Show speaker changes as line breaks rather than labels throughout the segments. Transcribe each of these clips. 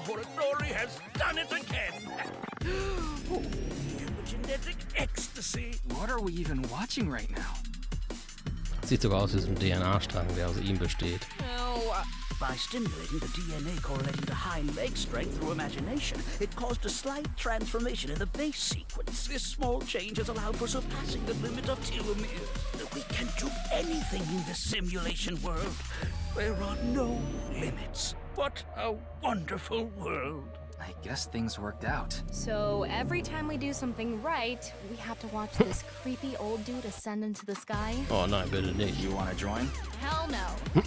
laboratory has done it again. Oh, genetic ecstasy.
What are we even watching right now?
Sieht sogar aus wie so ein DNA-Strang, der aus ihm besteht.
By stimulating the DNA correlating to hind leg strength through imagination, it caused a slight transformation in the base sequence. This small change has allowed for surpassing the limit of telomeres. We can do anything in this simulation world. There are no limits. What a wonderful world.
I guess things worked out.
So every time we do something right, we have to watch this creepy old dude ascend into the sky?
Oh nein, bitte nicht.
You wanna join?
Hell no.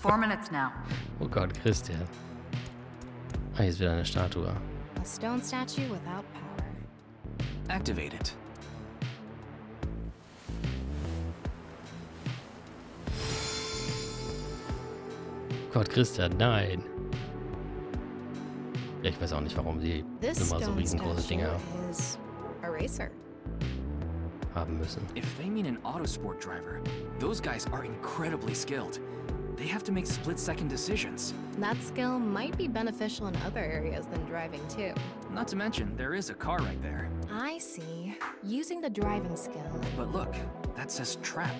4 minutes now.
Oh Gott, Christian. Ah, hier ist wieder eine Statue.
A stone statue without power.
Activate it.
Gott, Christian, nein. Ja, ich weiß auch nicht, warum sie
This
immer so
stone
riesengroße Dinge
statue is a racer.
haben müssen.
If they mean an autosport driver, those guys are incredibly skilled. They have to make split-second decisions.
That skill might be beneficial in other areas than driving too.
Not to mention, there is a car right there.
I see. Using the driving skill.
But look, that says trap.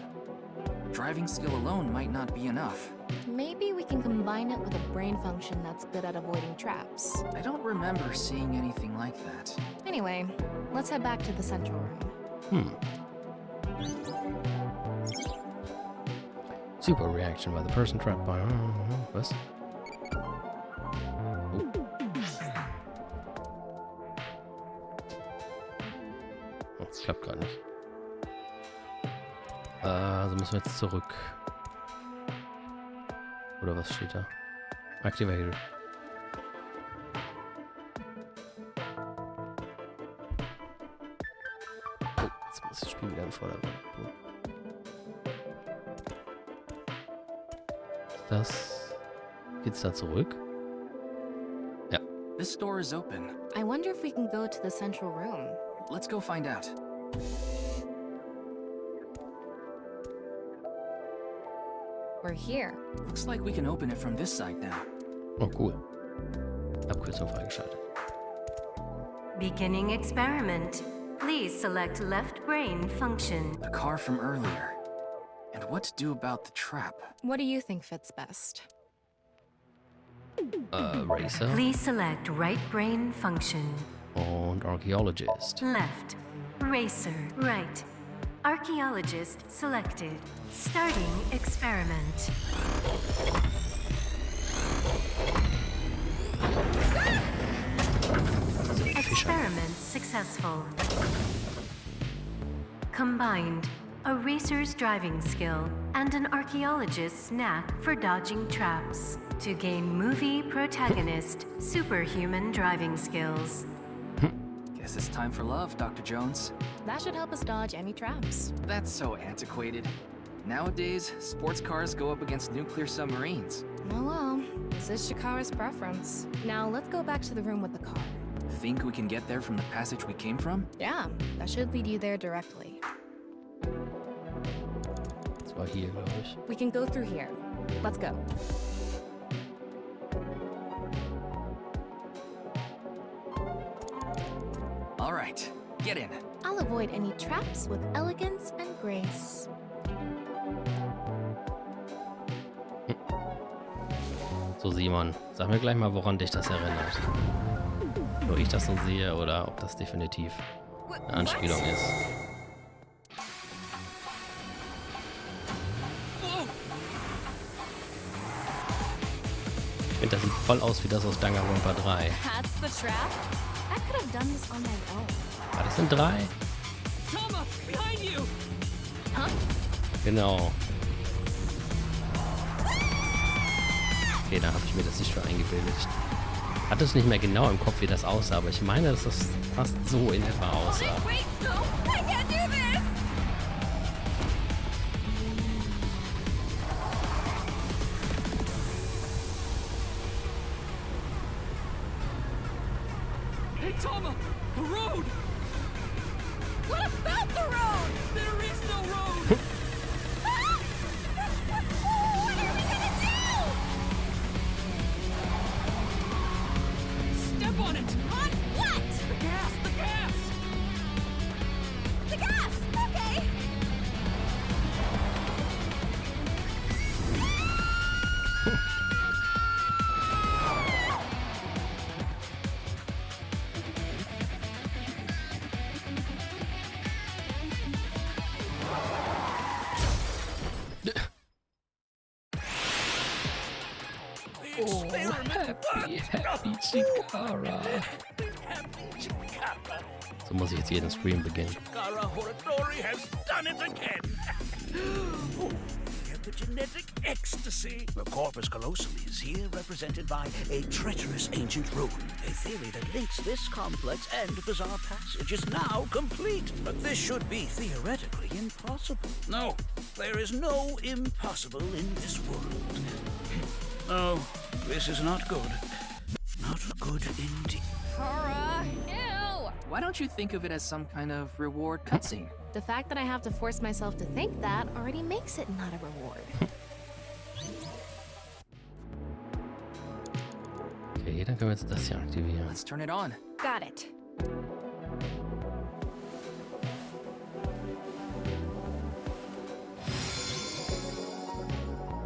Driving skill alone might not be enough.
Maybe we can combine it with a brain function that's good at avoiding traps.
I don't remember seeing anything like that.
Anyway, let's head back to the central room.
Super reaction by the person trapped by... was? Oh. Oh, klappt gerade nicht. Also müssen wir jetzt zurück. Oder was steht da? Activated. Oh, jetzt muss das Spiel wieder im Vordergrund. Das... Geht's da zurück? Ja.
This door is open.
I wonder if we can go to the central room.
Let's go find out.
We're here.
Looks like we can open it from this side now.
Oh, cool. Abkürzung freigeschaltet.
Beginning experiment. Please select left brain function.
The car from earlier. And what to do about the trap?
What do you think fits best?
Racer
Please select right brain function.
und Archaeologist.
Left. Racer. Right. Archaeologist selected. Starting experiment. Experiment successful. Combined. A racer's driving skill and an archaeologist's knack for dodging traps to gain movie protagonist superhuman driving skills.
Guess it's time for love, Dr. Jones.
That should help us dodge any traps.
That's so antiquated. Nowadays, sports cars go up against nuclear submarines.
Oh well, this is Chikara's preference. Now let's go back to the room with the car.
Think we can get there from the passage we came from?
Yeah, that should lead you there directly.
Das war hier, glaube ich.
We can go through here. Let's go.
All right, get in.
I'll avoid any traps with elegance and grace.
So, Simon, sag mir gleich mal, woran dich das erinnert. Nur ich das so sehe oder ob das definitiv eine Anspielung ist. Ich finde, das sieht voll aus wie das aus Danganronpa 3.
That's the trap? I could have done this on my own.
Ah, das sind 3?
Toma, behind you!
Huh?
Genau. Okay, da habe ich mir das nicht für eingebildet. Ich hatte es nicht mehr genau im Kopf, wie das aussah, aber ich meine, dass das fast so in etwa aussah.
Wait, no! I can't do this!
Hey, Toma! The road!
What about the road?
There is no road!
What are we gonna
Happy Chikara. So muss ich jetzt jeden Stream beginnen.
Chikara Horadori has done it again. Oh, epigenetic ecstasy. The corpus callosum is here represented by a treacherous ancient rune. A theory that links this complex and bizarre passage is now complete. But this should be theoretically impossible. No, there is no impossible in this world. No, this is not good. Not good indeed.
Chikara, ew!
Why don't you think of it as some kind of reward cutscene?
The fact that I have to force myself to think that already makes it not a reward.
Okay, dann können wir jetzt das hier aktivieren.
Let's turn it on.
Got it.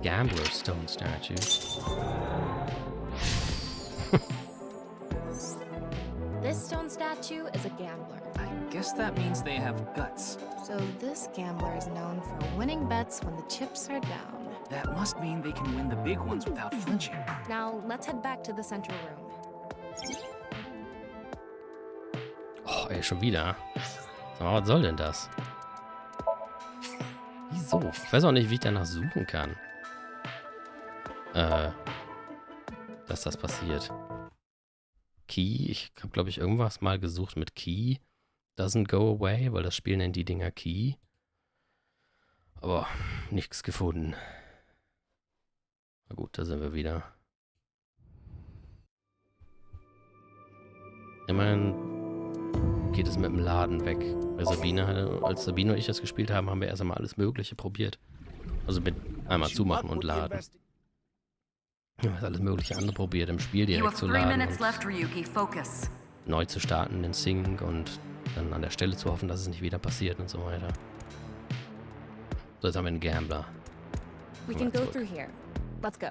Gambler stone statue.
This stone statue is a gambler.
I guess that means they have guts.
So this gambler is known for winning bets when the chips are down.
That must mean they can win the big ones without flinching.
Now, let's head back to the central room.
Oh, ey, schon wieder. Sag mal, was soll denn das? Wieso? Ich weiß auch nicht, wie ich danach suchen kann. Dass das passiert. Key. Ich habe, glaube ich, irgendwas mal gesucht mit Key. Doesn't go away, weil das Spiel nennt die Dinger Key. Aber nichts gefunden. Na gut, da sind wir wieder. Immerhin geht es mit dem Laden weg. Bei Sabine als Sabine und ich das gespielt haben, haben wir erst einmal alles Mögliche probiert. Also mit einmal zumachen und laden. Wir haben alles Mögliche andere probiert, im Spiel direkt zu laden. Neu zu starten, den Sync und dann an der Stelle zu hoffen, dass es nicht wieder passiert und so weiter. So, jetzt haben wir einen Gambler.
We can go through here. Let's go.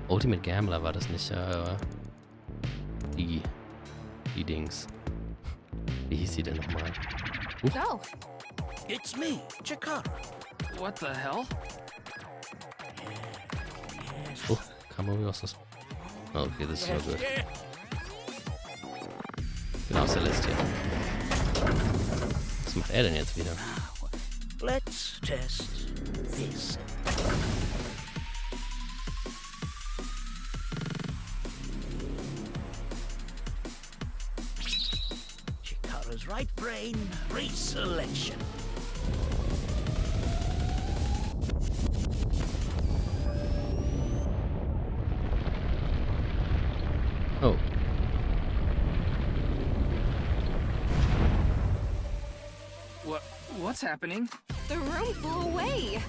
Ultimate Gambler war das nicht, die Dings. Wie hieß sie denn nochmal?
Go.
It's me, Chikara.
What the hell?
Oh, kam irgendwie was das. Oh, okay, das ist so gut. Genau, Celestia. Was macht er denn jetzt wieder?
Let's test this. Chikara's right brain reselection.
Oh.
What's happening?
The room flew away.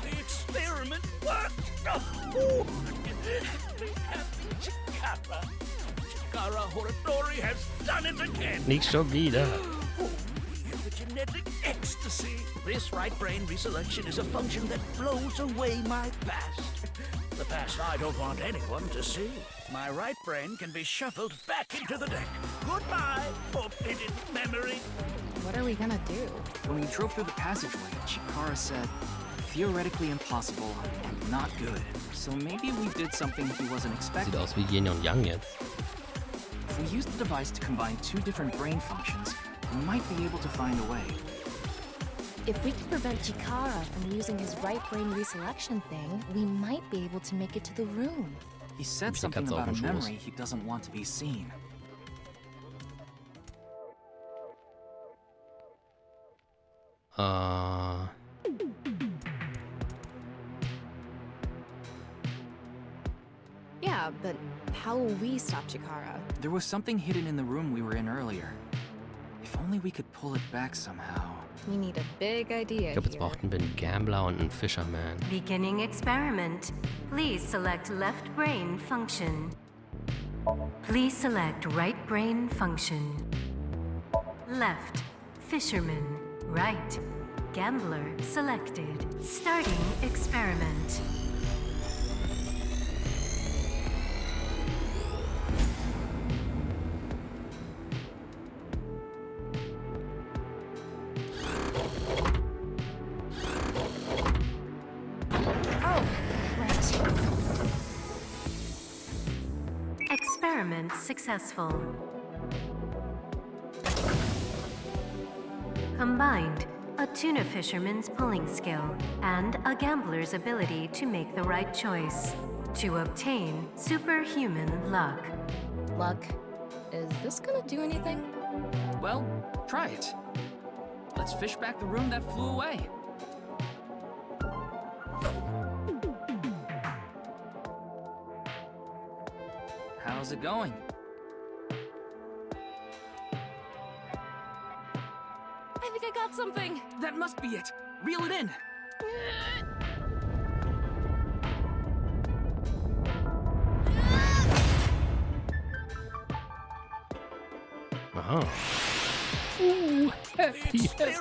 The experiment worked. Oh. Chikara. Chikara Horadori has done it again.
Nicht schon wieder.
Oh, epigenetic ecstasy. This right brain reselection is a function that blows away my past. The past I don't want anyone to see. My right brain can be shuffled back into the deck. Goodbye, forbidden memory.
What are we gonna do?
When we drove through the passageway, Chikara said, theoretically impossible and not good. So maybe we did something he wasn't expecting.
Sieht aus wie Yin und Yang jetzt.
If we use the device to combine two different brain functions, we might be able to find a way.
If we can prevent Chikara from using his right brain reselection thing, we might be able to make it to the room.
He said something about a memory he doesn't want to be seen.
Yeah, but how will we stop Chikara?
There was something hidden in the room we were in earlier. If only we could pull it back somehow.
We need a big idea
Ich glaube, jetzt
here.
brauchten wir einen Gambler und einen Fisherman.
Beginning experiment. Please select left brain function. Please select right brain function. Left, fisherman. Right, gambler selected. Starting experiment. experiment successful. Combined, a tuna fisherman's pulling skill and a gambler's ability to make the right choice to obtain superhuman luck.
Luck. Is this gonna do anything?
Well, try it. Let's fish back the room that flew away. How's it going?
I think I got something.
That must be it. Reel it in.
Aha. Happy Chikara.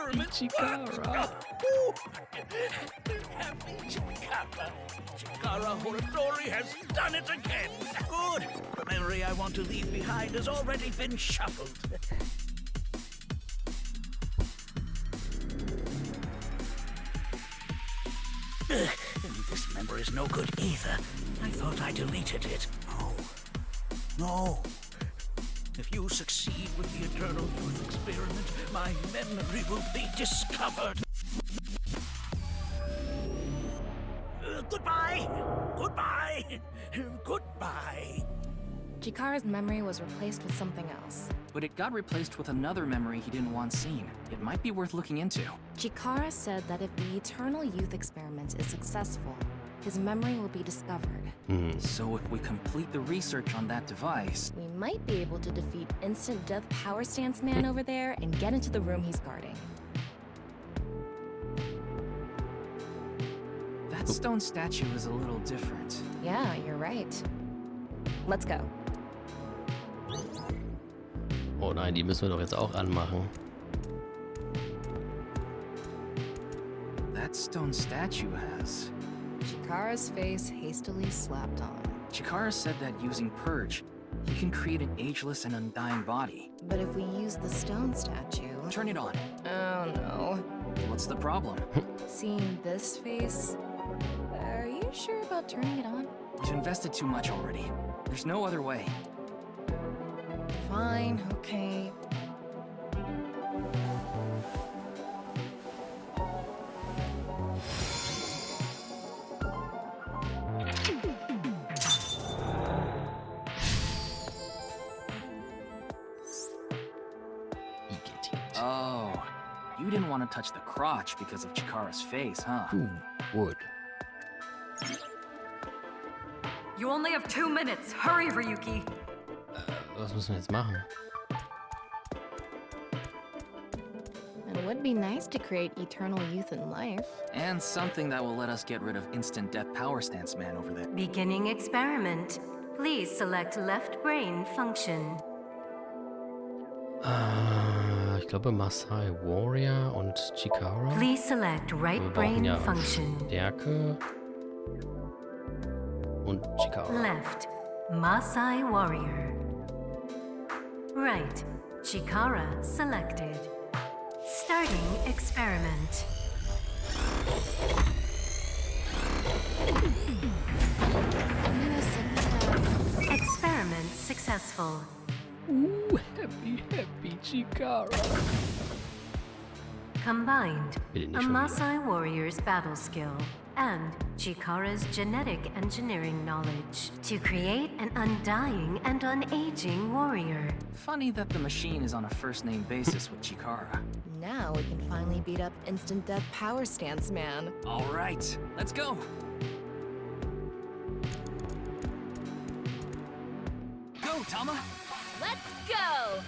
Happy Chikara. Chikara Horatori has done it again. Good. The memory I want to leave behind has already been shuffled. This memory is no good either. I thought I deleted it. No. If you succeed with the Eternal Youth Experiment, my memory will be discovered. Goodbye! Goodbye! Goodbye!
Chikara's memory was replaced with something else.
But it got replaced with another memory he didn't want seen. It might be worth looking into.
Chikara said that if the Eternal Youth Experiment is successful, his memory will be discovered.
So if we complete the research on that device...
We might be able to defeat Instant Death Power Stance Man over there and get into the room he's guarding.
That stone statue is a little different.
Yeah, you're right. Let's go.
Oh nein, die müssen wir doch jetzt auch anmachen.
That stone statue has...
Chikara's face hastily slapped on.
Chikara said that using Purge, he can create an ageless and undying body.
But if we use the stone statue...
Turn it on.
Oh no.
What's the problem?
Seeing this face... Are you sure about turning it on?
You've invested too much already. There's no other way.
Fine, okay.
Oh, you didn't want to touch the crotch because of Chikara's face, huh?
Who would?
You only have 2 minutes. Hurry, Ryuki.
Was müssen wir jetzt machen?
It would be nice to create eternal youth in life.
And something that will let us get rid of Instant Death Power Stance Man over there.
Beginning experiment. Please select left brain function.
Ich glaube Masai Warrior und Chikara.
Please select right
Wir brauchen
brain
ja
function.
Stärke und Chikara.
Left, Masai Warrior. Right, Chikara selected. Starting experiment. Experiment successful.
Ooh, happy Chikara.
Combined,
Bitte nicht
a
schon wieder.
Masai warrior's battle skill and Chikara's genetic engineering knowledge to create an undying and unaging warrior.
Funny that the machine is on a first-name basis with Chikara.
Now we can finally beat up Instant Death Power Stance Man.
All right, let's go. Go, Tama.
Let's go!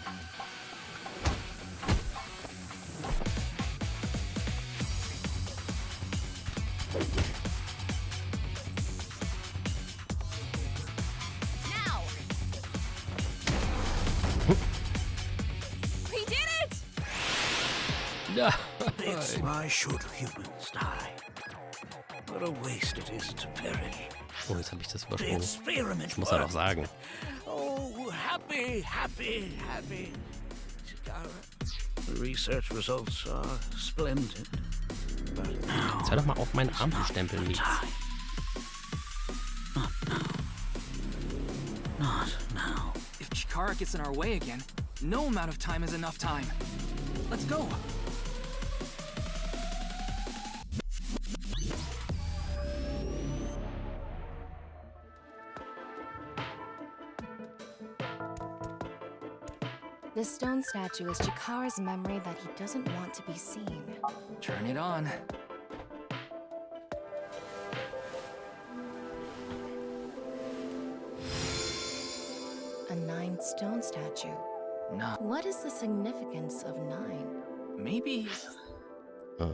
Now! We did it!
Ja.
It's why should humans die? What a waste it is to perish.
Oh, jetzt habe ich das
The
übersprungen.
experiment
Das muss er doch
worked.
sagen.
Oh, happy. Chikara, the research results are splendid. But now,
Jetzt hör doch mal auf, meinen Arm zu stempeln, Mies.
not now. Not now.
Chikara gets in our way again, no amount of time is enough time. Let's go!
This stone statue is Chikara's memory that he doesn't want to be seen.
Turn it on.
A 9 stone statue.
Nah,
What is the significance of 9?
maybe
9,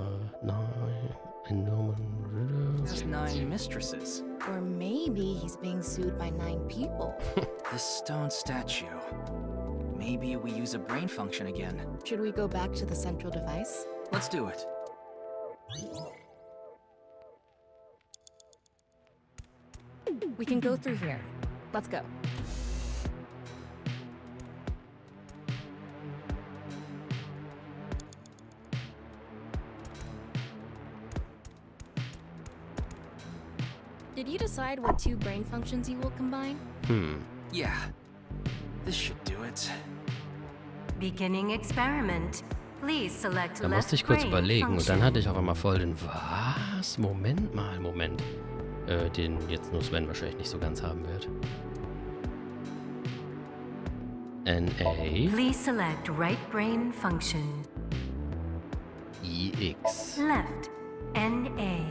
a Norman
there's 9 mistresses.
Or maybe he's being sued by 9 people.
This stone statue. Maybe we use a brain function again.
Should we go back to the central device?
Let's do it.
We can go through here. Let's go. Did you decide what 2 brain functions you will combine?
Yeah. This should do it.
Beginning experiment. Please select
Da musste ich
left
kurz
brain
überlegen und dann
function.
hatte ich auf einmal voll den Was? Moment mal, Moment. Den jetzt nur Sven wahrscheinlich nicht so ganz haben wird. NA
Please select right brain function.
EX.
Left. NA.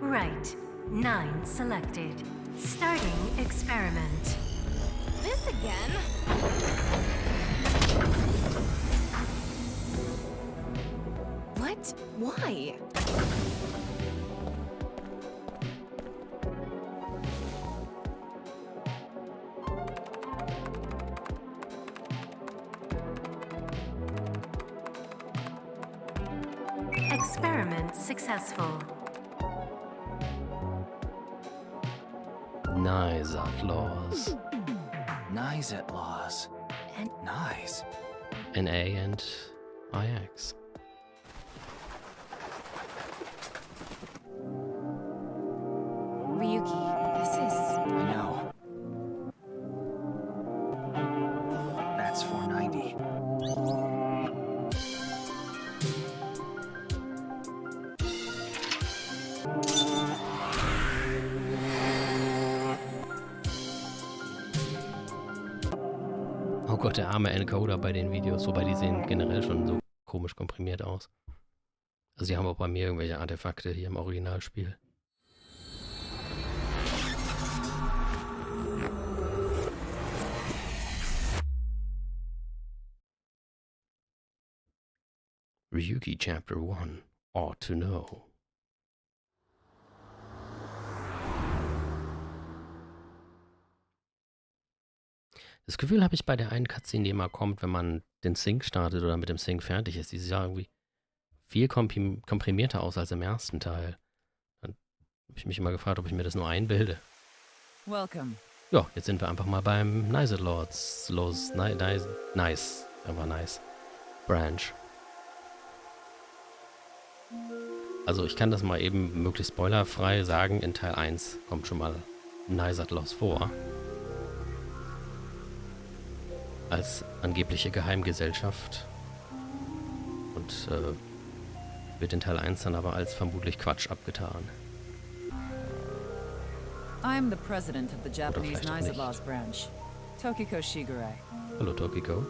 Right. 9 selected. Starting experiment.
This again? What? Why?
Experiment successful.
Nice outlaws.
Nice at laws.
And
Nice.
NA and IX.
Ryuki, this is...
I know. That's 490.
Oh Gott, der arme Encoder bei den Videos, wobei die sehen generell schon so komisch komprimiert aus. Also die haben auch bei mir irgendwelche Artefakte hier im Originalspiel. Ryuki Chapter 1. Ought to know. Das Gefühl habe ich bei der einen Cutscene, die immer kommt, wenn man den Sync startet oder mit dem Sync fertig ist. Die sieht ja irgendwie viel komprimierter aus als im ersten Teil. Dann habe ich mich immer gefragt, ob ich mir das nur einbilde.
Welcome.
Ja, jetzt sind wir einfach mal beim Nice Lords. Nice. Einfach nice. Branch. Also ich kann das mal eben möglichst spoilerfrei sagen. In Teil 1 kommt schon mal Nice Lords vor. Als angebliche Geheimgesellschaft. Und wird in Teil 1 dann aber als vermutlich Quatsch abgetan.
I'm the president of the Japanese
vielleicht auch
Nice
nicht.
Laws branch, Tokiko Shigure.
Hallo Tokiko.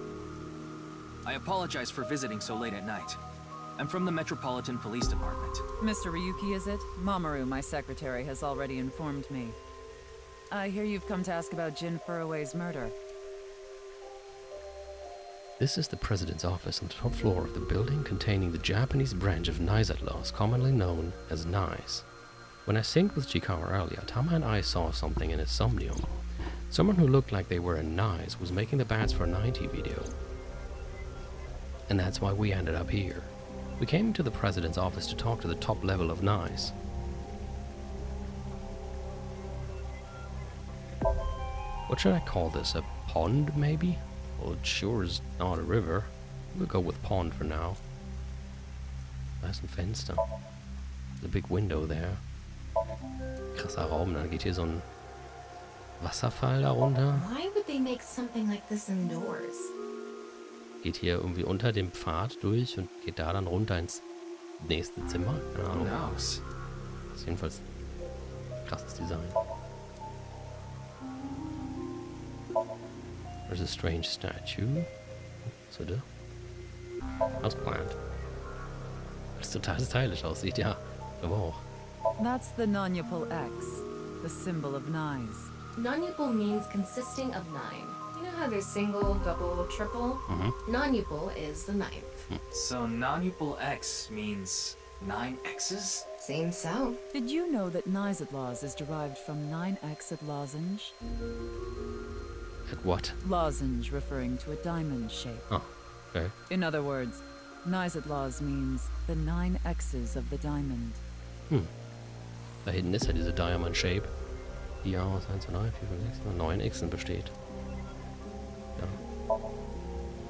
I apologize for visiting so late at night. I'm from the Metropolitan Police Department.
Mr. Ryuki, is it? Mamoru, my secretary, has already informed me. I hear you've come to ask about Jin Furue's murder.
This is the president's office on the top floor of the building containing the Japanese branch of Nice Outlaws, commonly known as NICE. When I synced with Chikara earlier, Tama and I saw something in his Somnium. Someone who looked like they were in NICE was making the Bats for 90 video. And that's why we ended up here. We came to the president's office to talk to the top level of NICE. What should I call this? A pond, maybe? Well, it sure is not a river. We'll go with pond for now. Da ist ein Fenster. The big window there. Krasser Raum, dann geht hier so ein Wasserfall darunter.
Why would they make something like this indoors?
Geht hier irgendwie unter dem Pfad durch und geht da dann runter ins nächste Zimmer. Keine
Who
Ahnung.
knows?
Das ist jedenfalls krasses Design. There's a strange statue. So da. Houseplant. Das total stylisch aussieht, ja. Aber auch.
That's the nonupal X, the symbol of Nyes.
Non-upal means consisting of 9. You know how there's single, double, triple? Non-upal is the 9th.
So nonupal X means 9 X's?
Seems so.
Did you know that Nyes is derived from 9-Xed lozenge?
At what?
Lozenge referring to a diamond shape.
Oh, okay.
In other words, Nyes means the 9 X's of the diamond.
Da hinten ist ja diese Diamond Shape, die ja aus 1, 2, 3, 4, 5, 6, 9 Xen besteht. Ja.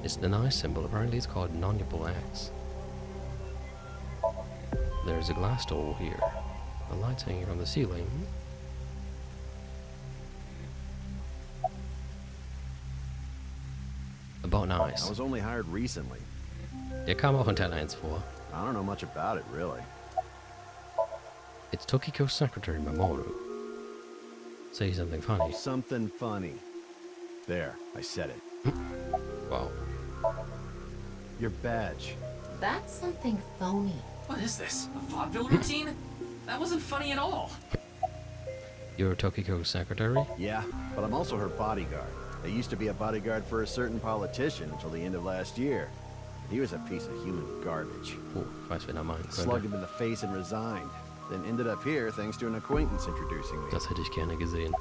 It's the nice symbol. Apparently it's called nonupal X. There's a glass door here. The lights hanging from the ceiling. About nice.
I was only hired recently.
Der kam auch in Teil 1 vor.
I don't know much about it, really.
It's Tokiko's secretary, Mamoru. Say something funny.
Something funny. There, I said it.
Wow.
Your badge.
That's something phony.
What is this? A vaudeville routine? That wasn't funny at all.
You're Tokiko's secretary?
Yeah, but I'm also her bodyguard. I used to be a bodyguard for a certain politician until the end of last year. He was a piece of human garbage.
Oh, ich weiß, wen er meinen
Slugged
könnte.
him in the face and resigned. Then ended up here thanks to an acquaintance introducing me.
Das hätte ich gerne gesehen.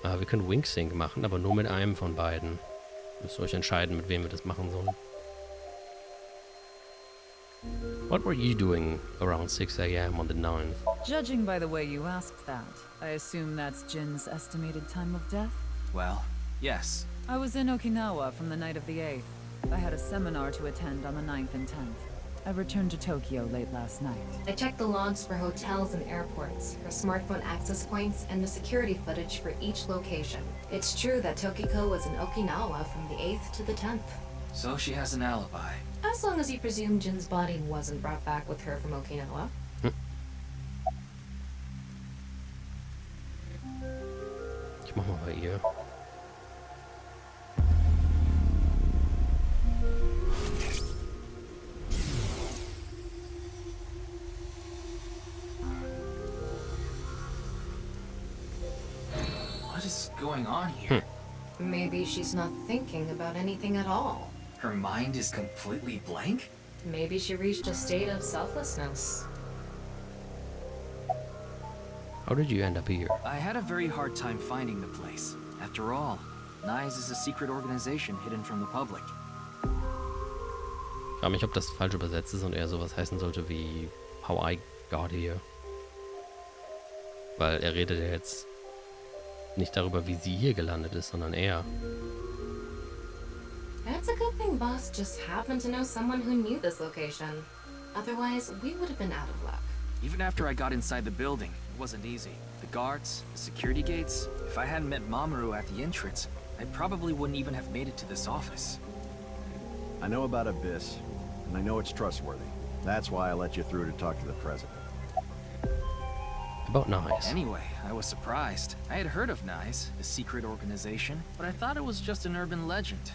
Wir können Wink-Sync machen, aber nur mit einem von beiden. Müsst ihr euch entscheiden, mit wem wir das machen sollen. What were you doing around 6 a.m. on the 9th?
Judging by the way you asked that, I assume that's Jin's estimated time of death?
Well, yes.
I was in Okinawa from the night of the 8th. I had a seminar to attend on the 9th and 10th. I returned to Tokyo late last night.
I checked the logs for hotels and airports, for smartphone access points, and the security footage for each location. It's true that Tokiko was in Okinawa from the 8th to the 10th.
So she has an alibi.
As long as you presume Jin's body wasn't brought back with her from Okinawa.
Ich mach mal bei ihr.
What is going on here?
Maybe she's not thinking about anything at all.
Her mind is completely blank?
Maybe she reached a state of selflessness.
How did you end up here?
I had a very hard time finding the place. After all, Nyes is a secret organization hidden from the public.
Ich frage mich, ob das falsch übersetzt ist und eher sowas heißen sollte wie How I Got Here. Weil er redet ja jetzt nicht darüber, wie sie hier gelandet ist, sondern er.
That's a good thing Boss just happened to know someone who knew this location. Otherwise, we would have been out of luck.
Even after I got inside the building, it wasn't easy. The guards, the security gates. If I hadn't met Mamoru at the entrance, I probably wouldn't even have made it to this office.
I know about Abyss, and I know it's trustworthy. That's why I let you through to talk to the president.
About nice.
Anyway, I was surprised. I had heard of Nyes, a secret organization, but I thought it was just an urban legend.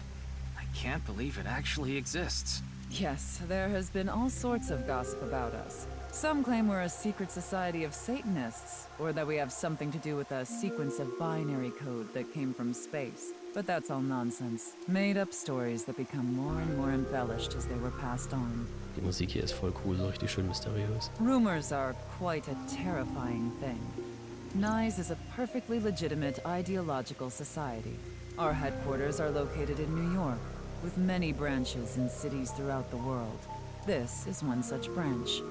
I can't believe it actually exists.
Yes, there has been all sorts of gossip about us. Some claim we're a secret society of Satanists, or that we have something to do with a sequence of binary code that came from space. But that's all nonsense. Made-up stories that become more and more embellished as they were passed on.
Die Musik hier ist voll cool, so richtig schön mysteriös.
Rumors are quite a terrifying thing. Nyes is a perfectly legitimate ideological society. Our headquarters are located in New York, with many branches in cities throughout the world. This is one such branch.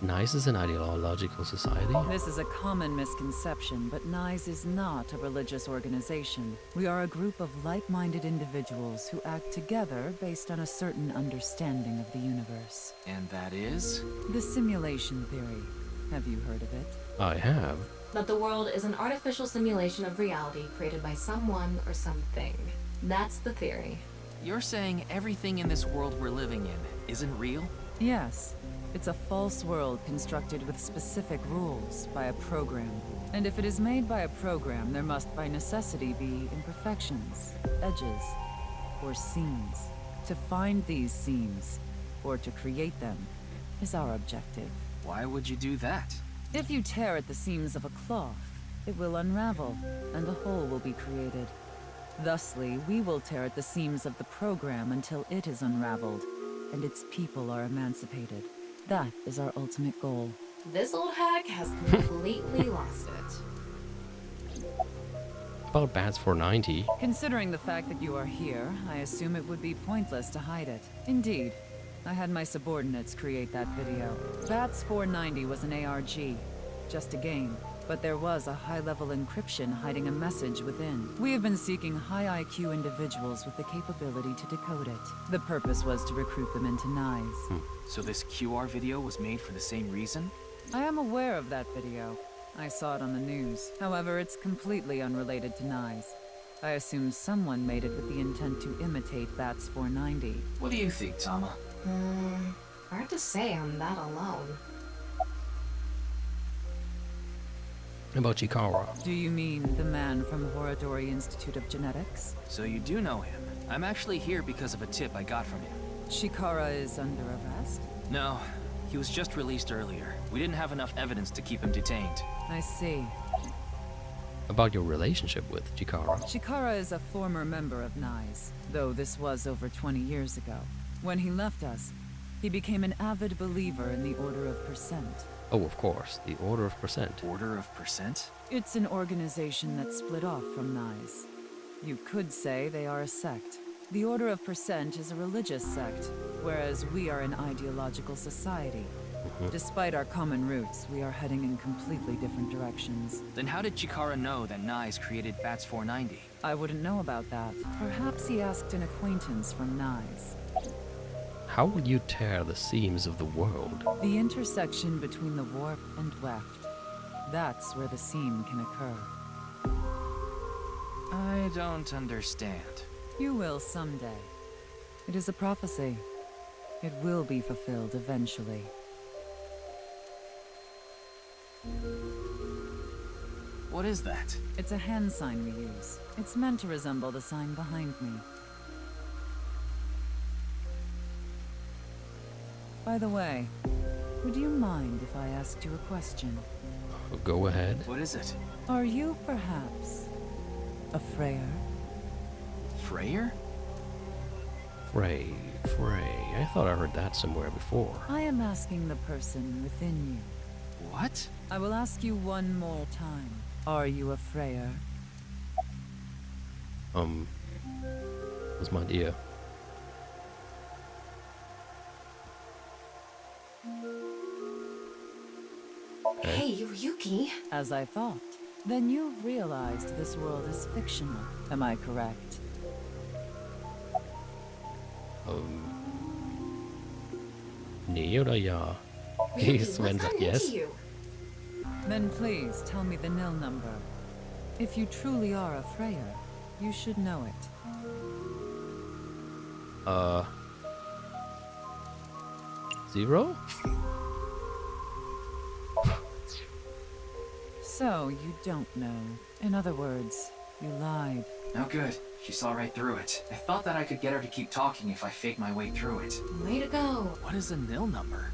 Nice is an ideological society.
This is a common misconception, but Nyes is not a religious organization. We are a group of like-minded individuals who act together based on a certain understanding of the universe.
And that is?
The simulation theory. Have you heard of it?
I have.
That the world is an artificial simulation of reality created by someone or something. That's the theory.
You're saying everything in this world we're living in isn't real?
Yes. It's a false world constructed with specific rules by a program. And if it is made by a program, there must by necessity be imperfections, edges, or seams. To find these seams, or to create them, is our objective.
Why would you do that?
If you tear at the seams of a cloth, it will unravel, and a hole will be created. Thusly, we will tear at the seams of the program until it is unraveled, and its people are emancipated. That is our ultimate goal.
This old hack has completely lost it.
About Bats 490.
Considering the fact that you are here, I assume it would be pointless to hide it. Indeed. I had my subordinates create that video. Bats 490 was an ARG, just a game. But there was a high-level encryption hiding a message within. We have been seeking high IQ individuals with the capability to decode it. The purpose was to recruit them into NICE.
So this QR video was made for the same reason?
I am aware of that video. I saw it on the news. However, it's completely unrelated to NICE. I assume someone made it with the intent to imitate Bats 490.
What do you think, Tama?
Hard to say on that alone.
About Chikara.
Do you mean the man from Horadori Institute of Genetics?
So you do know him. I'm actually here because of a tip I got from him.
Chikara is under arrest?
No, he was just released earlier. We didn't have enough evidence to keep him detained.
I see.
About your relationship with Chikara.
Chikara is a former member of NICE, though this was over 20 years ago. When he left us, he became an avid believer in the Order of Percent.
Oh, of course, the Order of Percent.
Order of Percent?
It's an organization that split off from NICE. You could say they are a sect. The Order of Percent is a religious sect, whereas we are an ideological society. Despite our common roots, we are heading in completely different directions.
Then how did Chikara know that NICE created Bats 490?
I wouldn't know about that. Perhaps he asked an acquaintance from NICE.
How will you tear the seams of the world?
The intersection between the warp and weft. That's where the seam can occur.
I don't understand.
You will someday. It is a prophecy. It will be fulfilled eventually.
What is that?
It's a hand sign we use. It's meant to resemble the sign behind me. By the way, would you mind if I asked you a question?
Go ahead.
What is it?
Are you perhaps a Freyer?
Freyer?
Frey. I thought I heard that somewhere before.
I am asking the person within you.
What?
I will ask you one more time. Are you a Freyer?
What's my dear?
Hey, Yuki.
As I thought. Then you've realized this world is fictional. Am I correct?
Nee oder ja?
Ryuki,
Sven
what's
sagt
gotten
yes.
into you?
Then please tell me the nil number. If you truly are a Freyer, you should know it.
0?
So, you don't know. In other words, you lied.
Oh good. She saw right through it. I thought that I could get her to keep talking if I faked my way through it.
Way to go.
What is a nil number?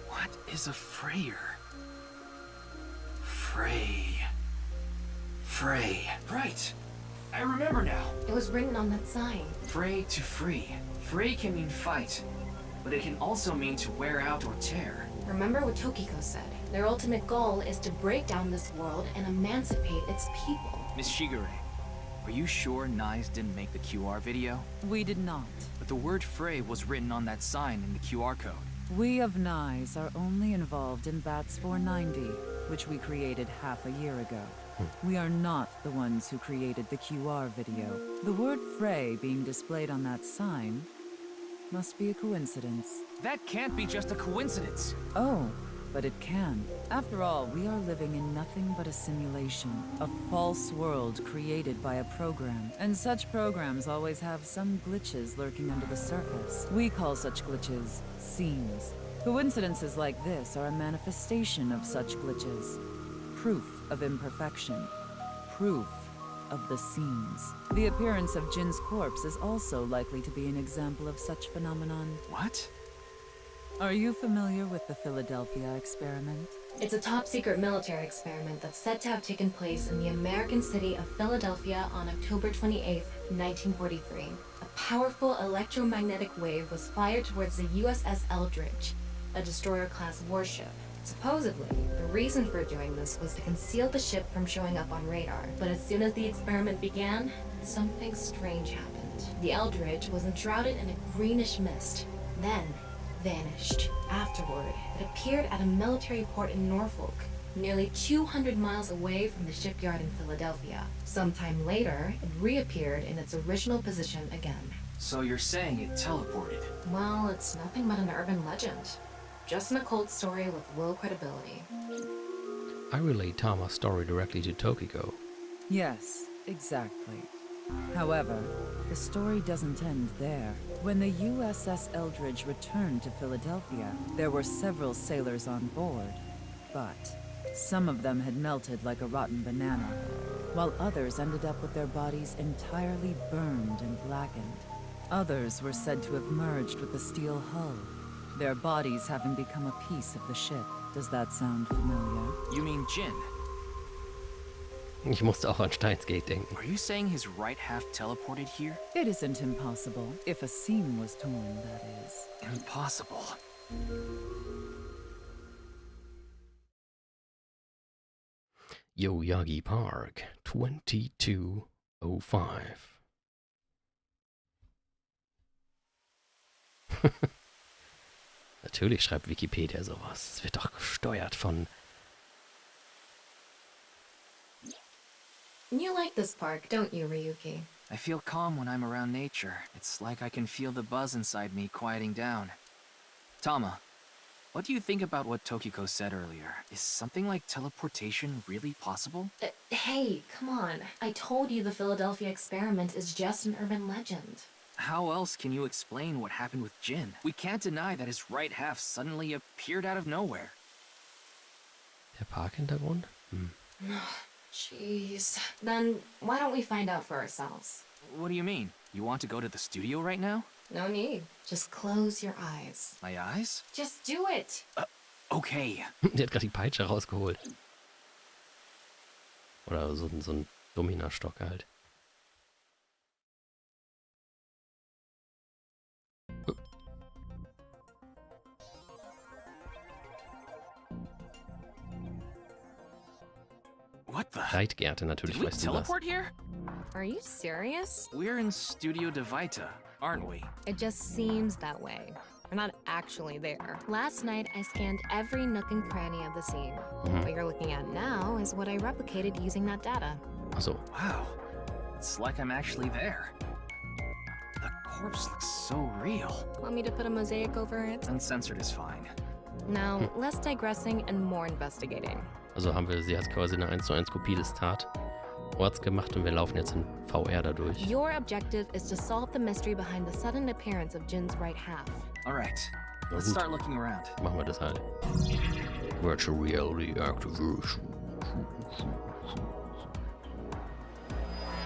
What is a Freyer? Frey. Right. I remember now.
It was written on that sign.
Frey to free. Frey can mean fight, but it can also mean to wear out or tear.
Remember what Tokiko said. Their ultimate goal is to break down this world and emancipate its people.
Miss Shigure, are you sure NICE didn't make the QR video?
We did not.
But the word Frey was written on that sign in the QR code.
We of NICE are only involved in Bats 490, which we created half a year ago. We are not the ones who created the QR video. The word Frey being displayed on that sign must be a coincidence.
That can't be just a coincidence.
Oh, but it can. After all, we are living in nothing but a simulation, a false world created by a program. And such programs always have some glitches lurking under the surface. We call such glitches seams. Coincidences like this are a manifestation of such glitches. Proof of imperfection. Proof of the seams. The appearance of Jin's corpse is also likely to be an example of such phenomenon.
What?
Are you familiar with the Philadelphia experiment?
It's a top-secret military experiment that's said to have taken place in the American city of Philadelphia on October 28, 1943. A powerful electromagnetic wave was fired towards the USS Eldridge, a destroyer-class warship. Supposedly, the reason for doing this was to conceal the ship from showing up on radar. But as soon as the experiment began, something strange happened. The Eldridge was enshrouded in a greenish mist, then vanished. Afterward, it appeared at a military port in Norfolk, nearly 200 miles away from the shipyard in Philadelphia. Sometime later, it reappeared in its original position again.
So you're saying it teleported?
Well, it's nothing but an urban legend. Just an occult story with low credibility.
I relate Tama's story directly to Tokiko.
Yes, exactly. However, the story doesn't end there. When the USS Eldridge returned to Philadelphia, there were several sailors on board, but some of them had melted like a rotten banana, while others ended up with their bodies entirely burned and blackened. Others were said to have merged with the steel hull, their bodies having become a piece of the ship. Does that sound familiar?
You mean Jin?
Ich musste auch an Steins Gate denken.
Are you saying his right half teleported here?
It isn't impossible. If a seam was torn, that is.
Impossible.
Yoyagi Park, 2205. Natürlich schreibt Wikipedia sowas. Es wird doch gesteuert von...
You like this park, don't you, Ryuki?
I feel calm when I'm around nature. It's like I can feel the buzz inside me quieting down. Tama, what do you think about what Tokiko said earlier? Is something like teleportation really possible?
Hey, come on. I told you the Philadelphia experiment is just an urban legend.
How else can you explain what happened with Jin? We can't deny that his right half suddenly appeared out of nowhere.
Der Parkhintergrund?
Jeez. Then why don't we find out for ourselves?
What do you mean? You want to go to the studio right now?
No need. Just close your eyes.
My eyes?
Just do it.
Okay.
Der hat gerade die Peitsche rausgeholt. Oder so ein Dominastock halt.
What the?
Reitgerte natürlich,
Did we
weißt du das?
teleport here?
Are you serious?
We're in Studio Devita, aren't we?
It just seems that way. We're not actually there. Last night, I scanned every nook and cranny of the scene. What you're looking at now is what I replicated using that data.
Achso.
Wow. It's like I'm actually there. The corpse looks so real.
Want me to put a mosaic over it?
Uncensored is fine.
Now, less digressing and more investigating.
Also haben wir sie als quasi eine 1:1 Kopie des Tatorts gemacht und wir laufen jetzt in VR dadurch.
Your objective is to solve the mystery behind the sudden appearance of Jin's right half.
All right.
Na
Let's
gut,
start looking around.
machen wir das halt. Virtual Reality Activation.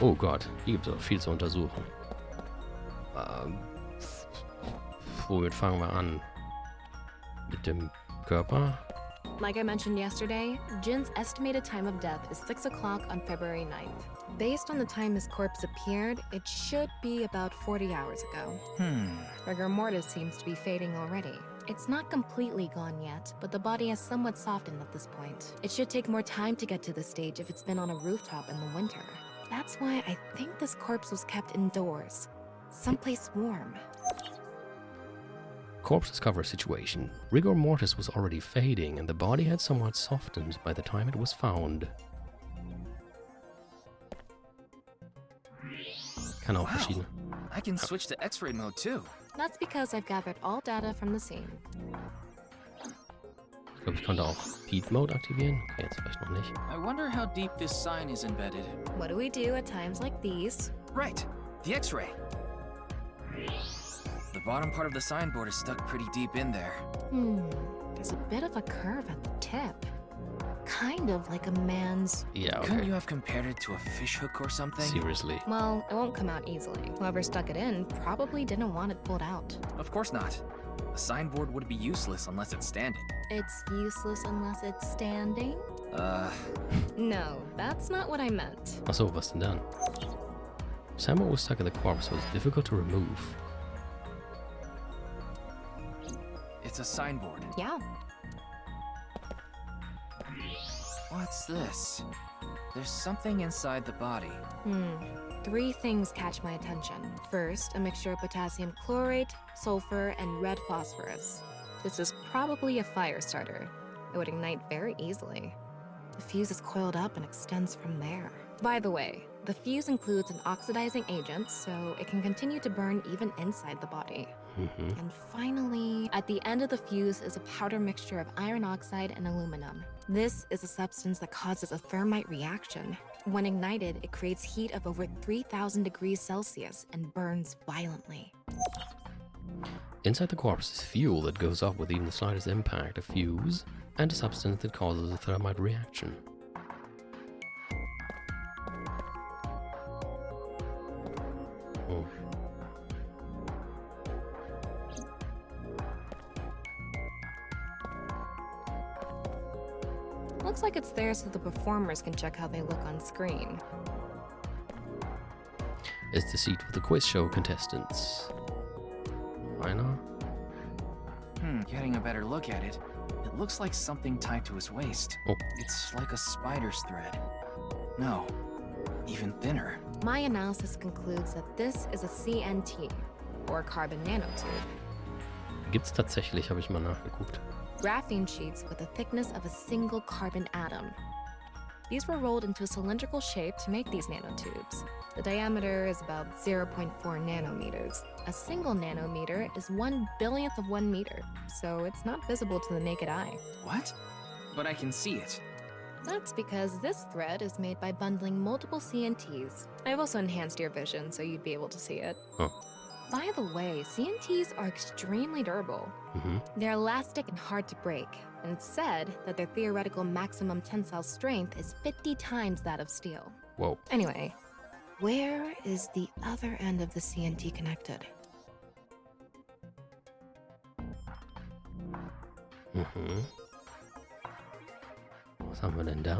Oh Gott, hier gibt es auch viel zu untersuchen. Womit fangen wir an? Mit dem Körper?
Like I mentioned yesterday, Jin's estimated time of death is 6 o'clock on February 9th. Based on the time his corpse appeared, it should be about 40 hours ago. Rigor mortis seems to be fading already. It's not completely gone yet, but the body has somewhat softened at this point. It should take more time to get to this stage if it's been on a rooftop in the winter. That's why I think this corpse was kept indoors, someplace warm.
Corpse discovery situation. Rigor mortis was already fading and the body had somewhat softened by the time it was found. Kann auch verschiedene.
I can switch to X-ray mode too.
That's because I've gathered all data from the scene.
Ich glaube, ich konnte auch Beat Mode aktivieren. Okay, jetzt vielleicht noch nicht.
I wonder how deep this sign is embedded.
What do we do at times like these?
Right, the X-ray. The bottom part of the signboard is stuck pretty deep in there.
There's a bit of a curve at the tip. Kind of like a man's...
Ja,
Couldn't
okay.
you have compared it to a fish hook or something?
Seriously.
Well, it won't come out easily. Whoever stuck it in probably didn't want it pulled out.
Of course not. A signboard would be useless unless it's standing.
It's useless unless it's standing? No, that's not what I meant.
Achso, was denn dann? Samuel was stuck in the corpse, so it's difficult to remove.
It's a signboard.
Yeah.
What's this? There's something inside the body.
3 things catch my attention. First, a mixture of potassium chlorate, sulfur, and red phosphorus. This is probably a fire starter. It would ignite very easily. The fuse is coiled up and extends from there. By the way, the fuse includes an oxidizing agent, so it can continue to burn even inside the body. And finally, at the end of the fuse is a powder mixture of iron oxide and aluminum. This is a substance that causes a thermite reaction. When ignited, it creates heat of over 3,000 degrees Celsius and burns violently.
Inside the corpse is fuel that goes off with even the slightest impact, a fuse, and a substance that causes a thermite reaction. Oh.
Looks like it's there so the performers can check how they look on screen.
It's the seat for the quiz show contestants. Einer?
Getting a better look at it. It looks like something tied to his waist.
Oh.
It's like a spider's thread. No, even thinner.
My analysis concludes that this is a CNT, or carbon nanotube.
Gibt's tatsächlich, habe ich mal nachgeguckt.
Graphene sheets with the thickness of a single carbon atom. These were rolled into a cylindrical shape to make these nanotubes. The diameter is about 0.4 nanometers. A single nanometer is 1/1000th of 1 meter, so it's not visible to the naked eye.
What? But I can see it.
That's because this thread is made by bundling multiple CNTs. I've also enhanced your vision so you'd be able to see it.
Oh.
By the way, CNTs are extremely durable. They're elastic and hard to break, and it's said that their theoretical maximum tensile strength is 50 times that of steel.
Whoa.
Anyway, where is the other end of the CNT connected?
Was haben wir denn da?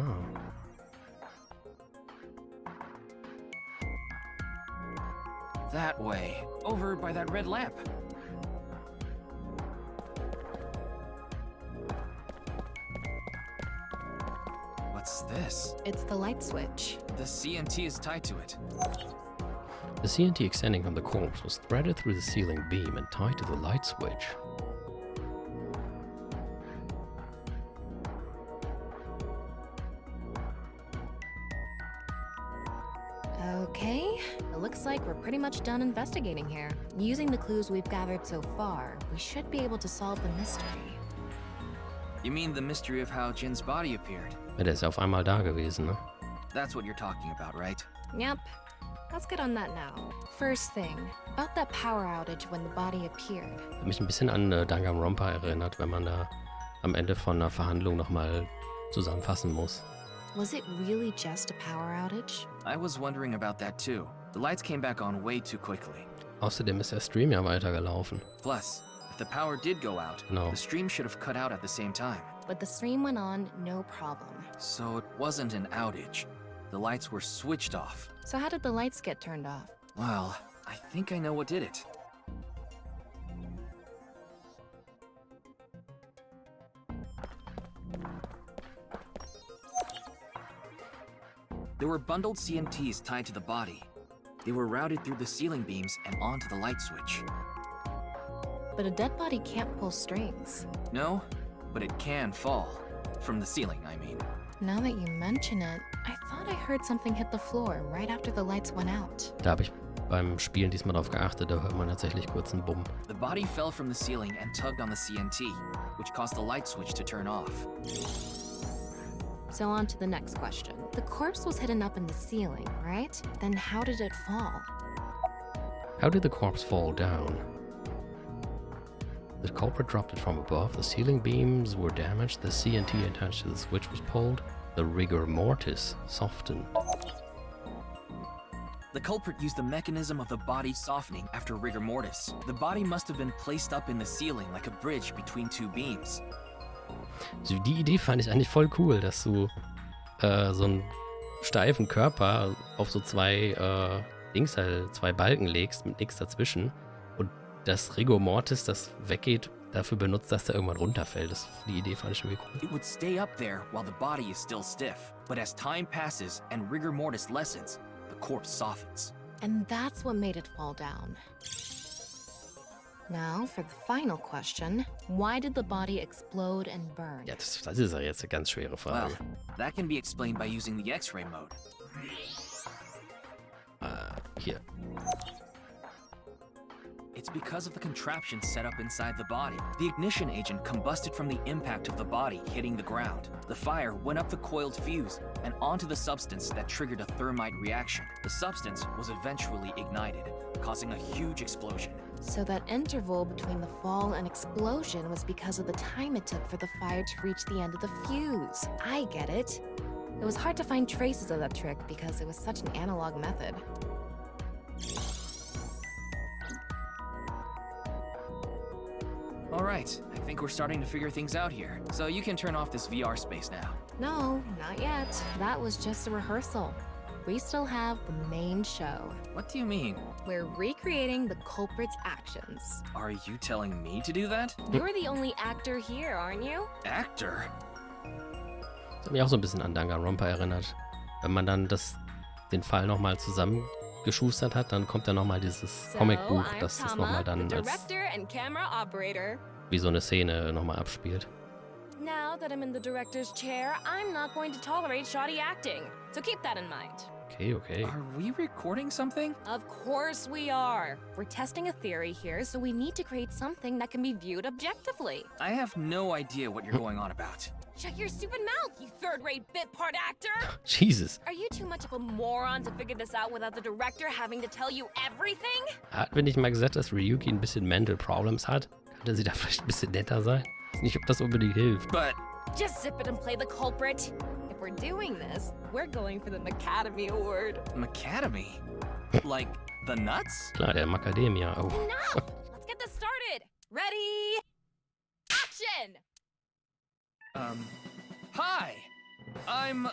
That way, over by that red lamp. What's this?
It's the light switch.
The CNT is tied to it.
The CNT extending from the corpse was threaded through the ceiling beam and tied to the light switch.
Okay, it looks like we're pretty much done investigating here. Using the clues we've gathered so far, we should be able to solve the mystery.
You mean the mystery of how Jin's body appeared?
Ja, der ist auf einmal da gewesen, ne?
That's what you're talking about, right?
Yep. Let's get on that now. First thing, about that power outage when the body appeared.
Hat mich ein bisschen an Danganronpa erinnert, wenn man da am Ende von einer Verhandlung nochmal zusammenfassen muss.
Was it really just a power outage?
I was wondering about that too. The lights came back on way too quickly.
Außerdem ist der Stream ja weitergelaufen.
Plus, if the power did go out,
No.
the stream should have cut out at the same time.
But the stream went on, no problem.
So it wasn't an outage. The lights were switched off.
So how did the lights get turned off?
Well, I think I know what did it. There were bundled CNTs tied to the body. They were routed through the ceiling beams and onto the light switch.
But a dead body can't pull strings.
No, but it can fall. From the ceiling, I mean.
Now that you mention it, I thought I heard something hit the floor right after the lights went out.
Da habe ich beim Spielen diesmal darauf geachtet, da hört man tatsächlich kurz einen Bumm.
The body fell from the ceiling and tugged on the CNT, which caused the light switch to turn off.
So on to the next question. The corpse was hidden up in the ceiling, right? Then how did it fall?
How did the corpse fall down? The culprit dropped it from above, the ceiling beams were damaged, the CNT attached to the switch was pulled, the rigor mortis softened.
The culprit used the mechanism of the body softening after rigor mortis. The body must have been placed up in the ceiling like a bridge between two beams.
Also die Idee fand ich eigentlich voll cool, dass du so einen steifen Körper auf so zwei Balken legst mit nichts dazwischen und das Rigor Mortis, das weggeht, dafür benutzt, dass der irgendwann runterfällt. Die Idee fand ich irgendwie cool.
It would stay up there while the body is still stiff, but as time passes and rigor mortis lessens, the corpse softens.
And that's what made it fall down. Now, for the final question, why did the body explode and burn?
Ja, das ist ja jetzt eine ganz schwere Frage.
Well, that can be explained by using the X-ray mode.
Hier.
It's because of the contraption set up inside the body. The ignition agent combusted from the impact of the body hitting the ground. The fire went up the coiled fuse and onto the substance that triggered a thermite reaction. The substance was eventually ignited, causing a huge explosion.
So that interval between the fall and explosion was because of the time it took for the fire to reach the end of the fuse. I get it. It was hard to find traces of that trick because it was such an analog method.
All right, I think we're starting to figure things out here. So you can turn off this VR space now.
No, not yet. That was just a rehearsal. We still have the main show.
What do you mean?
We're recreating the culprit's actions.
Are you telling me to do that?
You're the only actor here, aren't you?
Actor?
Das hat mich auch so ein bisschen an Danganronpa erinnert. Wenn man dann den Fall nochmal zusammengeschustert hat, dann kommt ja nochmal dieses Comicbuch, das das nochmal dann als wie so eine Szene nochmal abspielt.
Now that I'm in the director's chair, I'm not going to tolerate shoddy acting. So keep that in mind.
Okay.
Are we recording something?
Of course we are. We're testing a theory here, so we need to create something that can be viewed objectively.
I have no idea what you're going on about.
Shut your stupid mouth, you third-rate bit part actor!
Jesus.
Are you too much of a moron to figure this out without the director having to tell you everything?
Hat wir nicht mal gesagt, dass Ryuki ein bisschen Mental Problems hat? Könnte sie da vielleicht ein bisschen netter sein? Ich weiß nicht, ob das unbedingt hilft.
But
just zip it and play the culprit. If we're doing this, we're going for the Macademy Award.
Macademy? Like the nuts?
Klar, der Macadamia. Oh.
Enough! Let's get this started. Ready? Action!
Hi! I'm,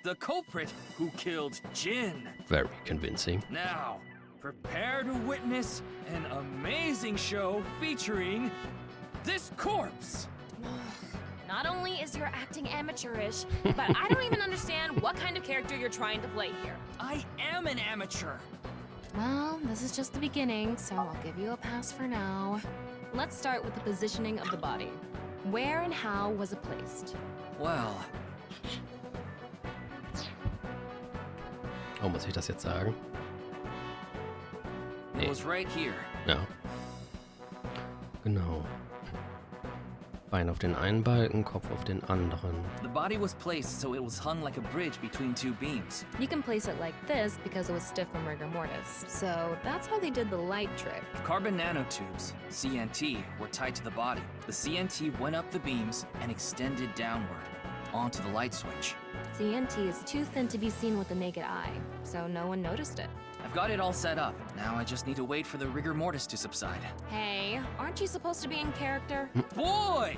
the culprit who killed Jin.
Very convincing.
Now, prepare to witness an amazing show featuring this corpse.
Not only is your acting amateurish, but I don't even understand what kind of character you're trying to play here.
I am an amateur.
Well, this is just the beginning, so I'll give you a pass for now. Let's start with the positioning of the body. Where and how was it placed?
Well.
Oh, muss ich das jetzt sagen?
It was right here.
Ja. Genau. Bein auf den einen Balken, Kopf auf den anderen.
The body was placed so it was hung like a bridge between two beams.
You can place it like this because it was stiff from rigor mortis. So that's how they did the light trick.
Carbon nanotubes, CNT, were tied to the body. The CNT went up the beams and extended downward onto the light switch.
CNT is too thin to be seen with the naked eye, so no one noticed it.
I've got it all set up. Now I just need to wait for the rigor mortis to subside.
Hey, aren't you supposed to be in character?
Boy!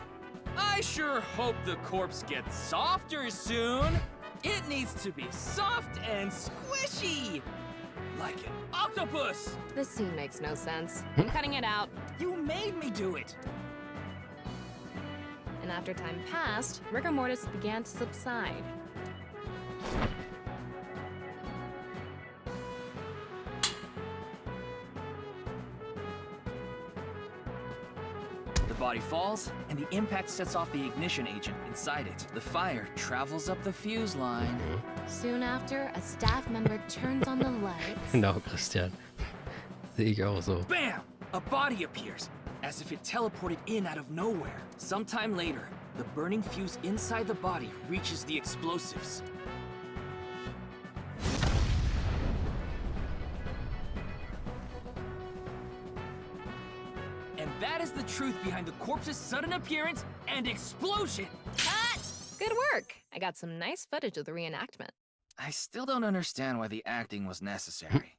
I sure hope the corpse gets softer soon. It needs to be soft and squishy. Like an octopus.
This scene makes no sense. I'm cutting it out.
You made me do it.
And after time passed, rigor mortis began to subside.
The body falls, and the impact sets off the ignition agent inside it. The fire travels up the fuse line.
Soon after, a staff member turns on the lights.
Genau, Christian. Sehe ich auch so.
Bam! A body appears, as if it teleported in out of nowhere. Sometime later, the burning fuse inside the body reaches the explosives. And that is the truth behind the corpse's sudden appearance and explosion!
Cut! Good work. I got some nice footage of the reenactment.
I still don't understand why the acting was necessary.